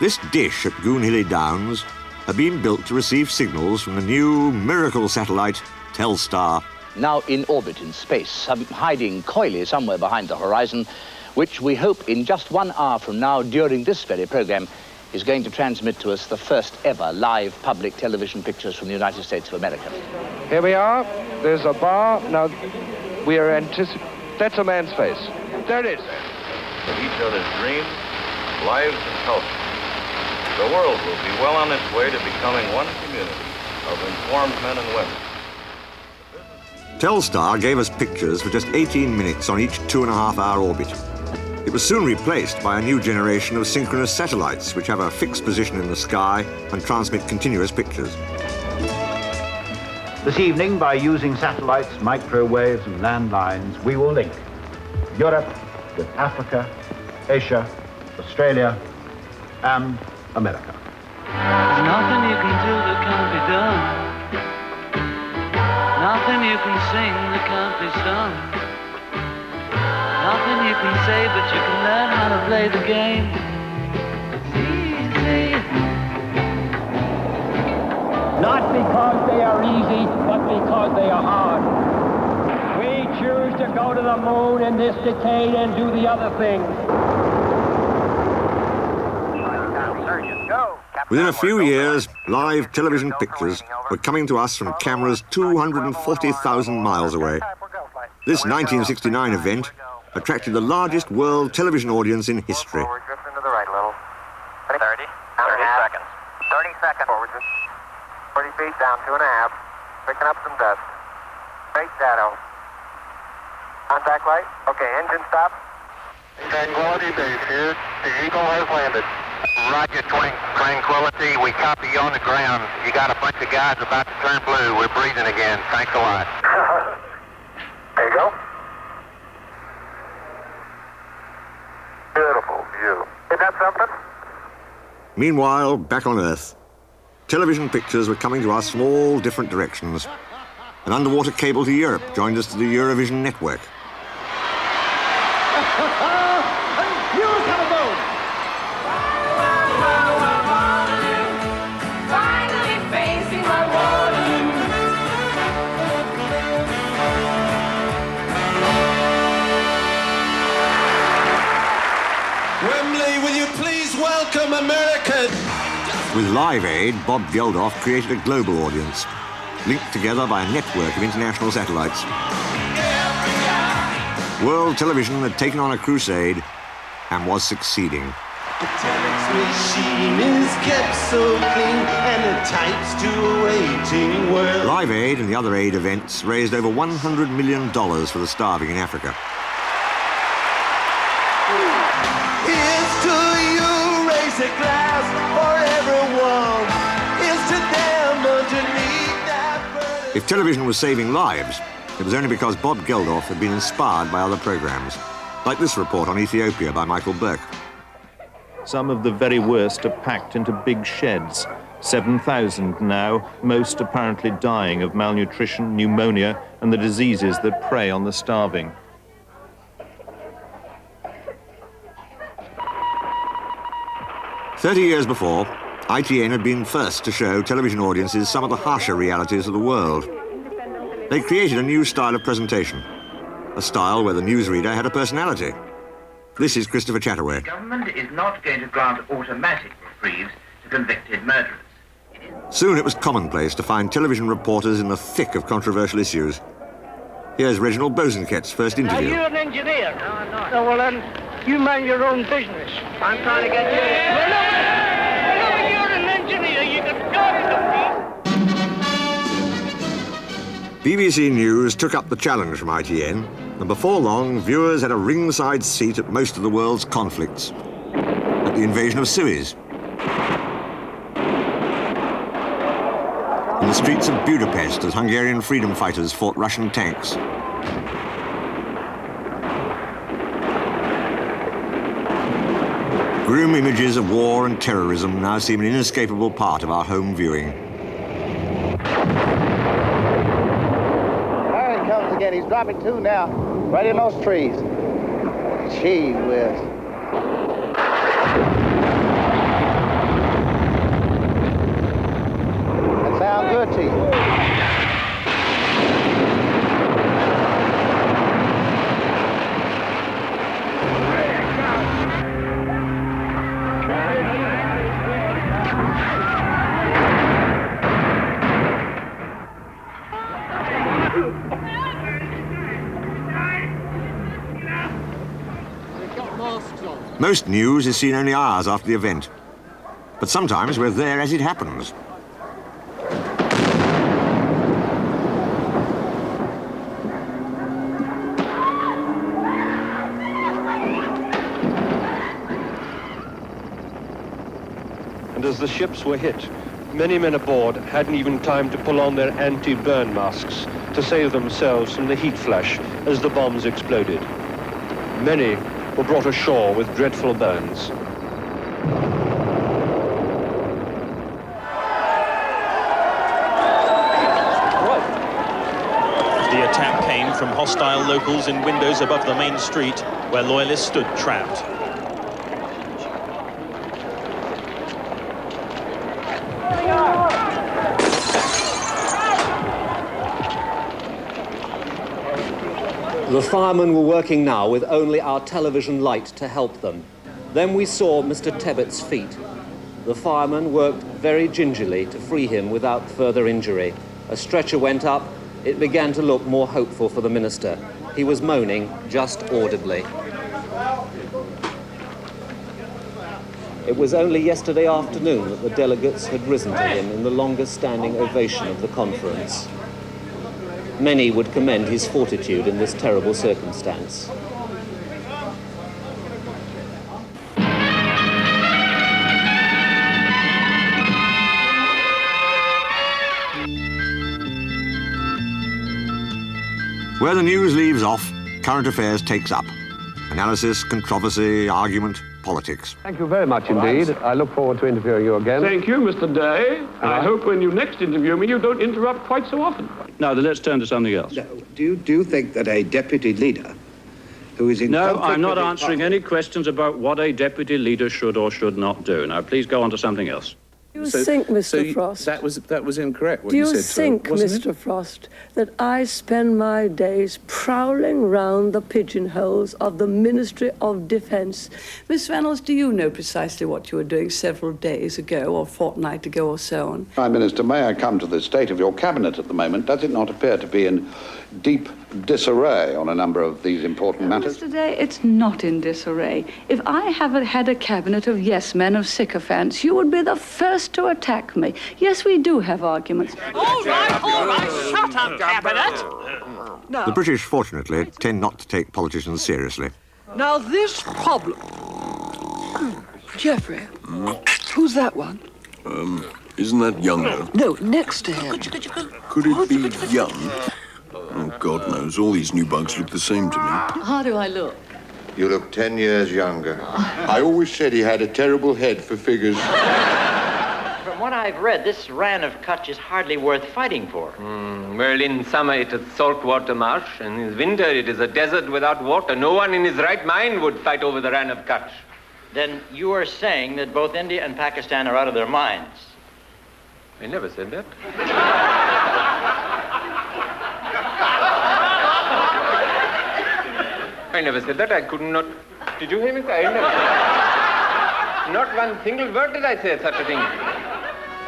This dish at Goonhilly Downs had been built to receive signals from the new miracle satellite, Telstar. Now in orbit in space, hiding coyly somewhere behind the horizon, which we hope in just 1 hour from now, during this very program, is going to transmit to us the first ever live public television pictures from the United States of America. Here we are. There's a bar. Now, we are anticipating... That's a man's face. There it is. Of each other's dreams, lives, and culture. The world will be well on its way to becoming one community of informed men and women. Telstar gave us pictures for just 18 minutes on each 2.5-hour orbit. It was soon replaced by a new generation of synchronous satellites, which have a fixed position in the sky and transmit continuous pictures. This evening, by using satellites, microwaves and landlines, we will link Europe with Africa, Asia, Australia, and America. There's nothing you can do that can't be done. Nothing you can sing that can't be sung. Nothing you can say, but you can learn how to play the game. It's easy. Not because they are easy, but because they are hard. We choose to go to the moon in this decade and do the other things. Within a few years, live television pictures were coming to us from cameras 240,000 miles away. This 1969 event attracted the largest world television audience in history. Forward, drift into the right a little. 30 seconds. 30 seconds. Forward, 40 feet down, 2.5. Picking up some dust. Great shadow. Contact light. Okay, engine stop. Tranquility Base here. The Eagle has landed. Roger, Tranquility. We copy you on the ground. You got a bunch of guys about to turn blue. We're breathing again. Thanks a lot. There you go. Beautiful view. Is that something? Meanwhile, back on Earth, television pictures were coming to us from all different directions. An underwater cable to Europe joined us to the Eurovision network. Welcome, America! With Live Aid, Bob Geldof created a global audience, linked together by a network of international satellites. World television had taken on a crusade and was succeeding. The telex machine is kept so clean and it types to a waiting world. Live Aid and the other aid events raised over $100 million for the starving in Africa. Here's to you, raise a glass for everyone. Here's to them underneath that burning. If television was saving lives, it was only because Bob Geldof had been inspired by other programs, like this report on Ethiopia by Michael Burke. Some of the very worst are packed into big sheds. 7,000 now, most apparently dying of malnutrition, pneumonia, and the diseases that prey on the starving. "30 years before, ITN had been first to show television audiences some of the harsher realities of the world. They created a new style of presentation, a style where the newsreader had a personality. This is Christopher Chataway. The government is not going to grant automatic reprieves to convicted murderers. Soon it was commonplace to find television reporters in the thick of controversial issues. Here's Reginald Bosanquet's first interview. Are you an engineer? No, I'm not. Oh, well then, you mind your own business. I'm trying to get you. Well, if you're an engineer, you can talk to me. BBC News took up the challenge from ITN, and before long, viewers had a ringside seat at most of the world's conflicts. At the invasion of Suez, in the streets of Budapest as Hungarian freedom fighters fought Russian tanks. Grim images of war and terrorism now seem an inescapable part of our home viewing. There he comes again. He's dropping two now, right in those trees. Gee whiz. Most news is seen only hours after the event, but sometimes we're there as it happens. And as the ships were hit, many men aboard hadn't even time to pull on their anti-burn masks to save themselves from the heat flash as the bombs exploded. Many were brought ashore with dreadful burns. The attack came from hostile locals in windows above the main street where loyalists stood trapped. The firemen were working now with only our television light to help them. Then we saw Mr. Tebbett's feet. The firemen worked very gingerly to free him without further injury. A stretcher went up. It began to look more hopeful for the minister. He was moaning just audibly. It was only yesterday afternoon that the delegates had risen to him in the longest standing ovation of the conference. Many would commend his fortitude in this terrible circumstance. Where the news leaves off, current affairs takes up. Analysis, controversy, argument, politics. Thank you very much indeed. I look forward to interviewing you again. Thank you, Mr. Day. And I hope when you next interview me, you don't interrupt quite so often. Now, then let's turn to something else. No, do you think that a deputy leader who is in No, conflict I'm not with answering any questions about what a deputy leader should or should not do. Now, please go on to something else. Do you think, Mr. Frost? That was incorrect, what Do you you said. think, wasn't Mr. Frost, that I spend my days prowling round the pigeonholes of the Ministry of Defence? Miss Reynolds, do you know precisely what you were doing several days ago or a fortnight ago or so on? Prime Minister, may I come to the state of your cabinet at the moment? Does it not appear to be in deep disarray on a number of these important matters? Mr. Day, it's not in disarray. If I had a cabinet of yes-men, of sycophants, you would be the first to attack me. Yes, we do have arguments. All right, shut up, Cabinet! Now, The British, fortunately, tend not to take politicians seriously. now this problem... Geoffrey, who's that one? Isn't that younger? No, next to him. Could it be young? Oh, God knows. All these new bugs look the same to me. How do I look? You look 10 years younger. I always said he had a terrible head for figures. From what I've read, this Ran of Kutch is hardly worth fighting for. Well, in summer it is saltwater marsh, and in winter it is a desert without water. No one in his right mind would fight over the Ran of Kutch. Then you are saying that both India and Pakistan are out of their minds. I never said that. I never said that. I could not. Did you hear me say? I never. Not one single word did I say such a thing.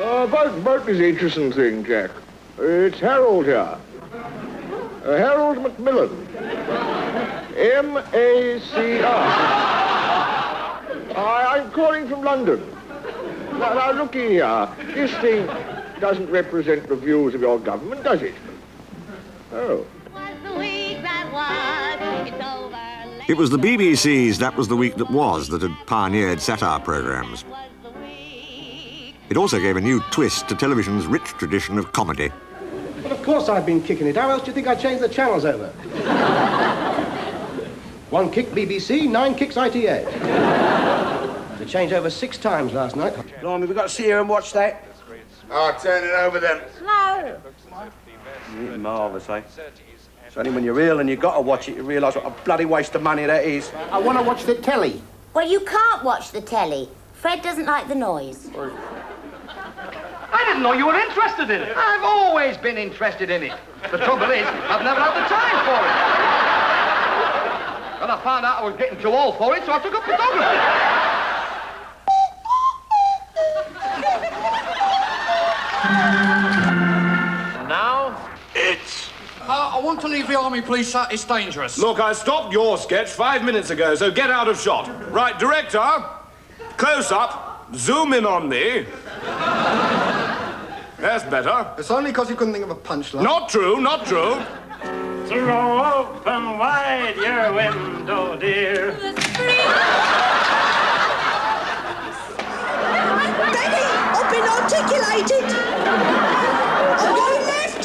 About this interesting thing, Jack. It's Harold here. Harold Macmillan. M-A-C-R. I'm calling from London. Now, looky here. This thing doesn't represent the views of your government, does it? Oh. It was the BBC's That Was the Week That Was that had pioneered satire programmes. It also gave a new twist to television's rich tradition of comedy. Well, of course I've been kicking it. How else do you think I changed the channels over? 1 kick BBC, 9 kicks ITA. They changed over 6 times last night. Blimey, we've got to sit here and watch that. Oh, turn it over then. Slow. Marvellous, eh? It's only when you're ill and you've got to watch it, you realise what a bloody waste of money that is. I want to watch the telly. Well, you can't watch the telly. Fred doesn't like the noise. I didn't know you were interested in it. I've always been interested in it. The trouble is, I've never had the time for it. When I found out I was getting too old for it, so I took up photography. And now, it's... I want to leave the army, please, sir. It's dangerous. Look, I stopped your sketch 5 minutes ago, so get out of shot. Right, director, close up, zoom in on me. That's better. It's only because you couldn't think of a punchline. Not true, not true. Throw open wide your window, dear. Benny, I've been articulated. I'm going left.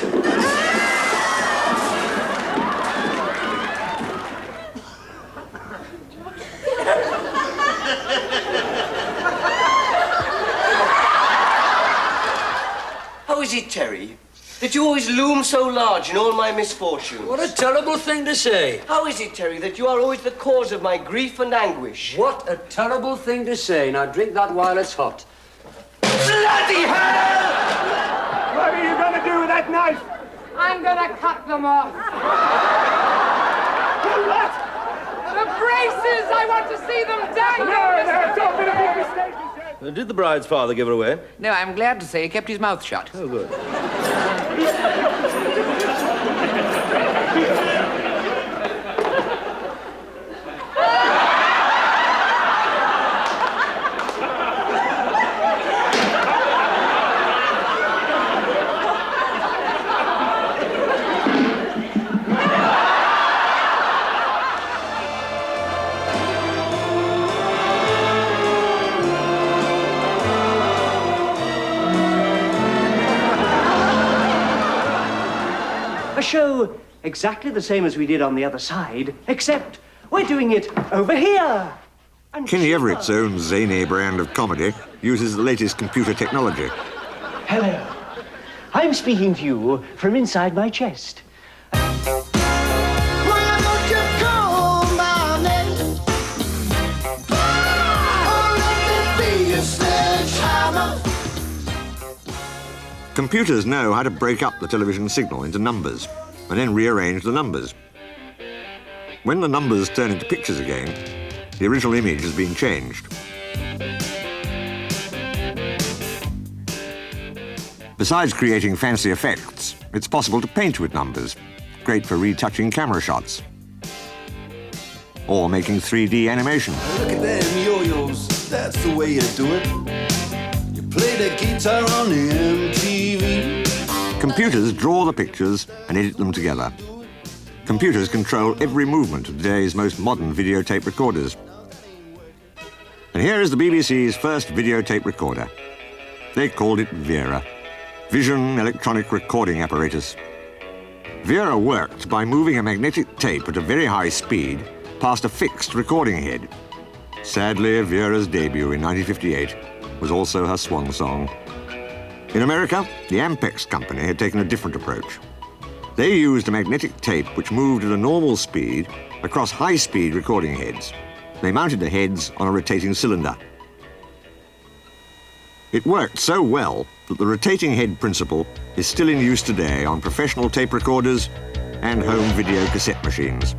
How is it, Terry, that you always loom so large in all my misfortunes? What a terrible thing to say. How is it, Terry, that you are always the cause of my grief and anguish? What a terrible thing to say. Now drink that while it's hot. Bloody hell! What are you going to do with that knife? I'm gonna cut them off. What? The braces! I want to see them dangle! No, don't be a big mistake. Did the bride's father give her away? No, I'm glad to say he kept his mouth shut. Oh, good. A show exactly the same as we did on the other side, except we're doing it over here. Kenny Everett's own zany brand of comedy uses the latest computer technology. Hello. I'm speaking to you from inside my chest. Computers know how to break up the television signal into numbers and then rearrange the numbers. When the numbers turn into pictures again, the original image has been changed. Besides creating fancy effects, it's possible to paint with numbers, great for retouching camera shots or making 3D animation. Look at them yo-yos, that's the way you do it. You play the guitar on the MTV. Computers draw the pictures and edit them together. Computers control every movement of today's most modern videotape recorders. And here is the BBC's first videotape recorder. They called it Vera, Vision Electronic Recording Apparatus. Vera worked by moving a magnetic tape at a very high speed past a fixed recording head. Sadly, Vera's debut in 1958 was also her swan song. In America, the Ampex company had taken a different approach. They used a magnetic tape which moved at a normal speed across high-speed recording heads. They mounted the heads on a rotating cylinder. It worked so well that the rotating head principle is still in use today on professional tape recorders and home video cassette machines.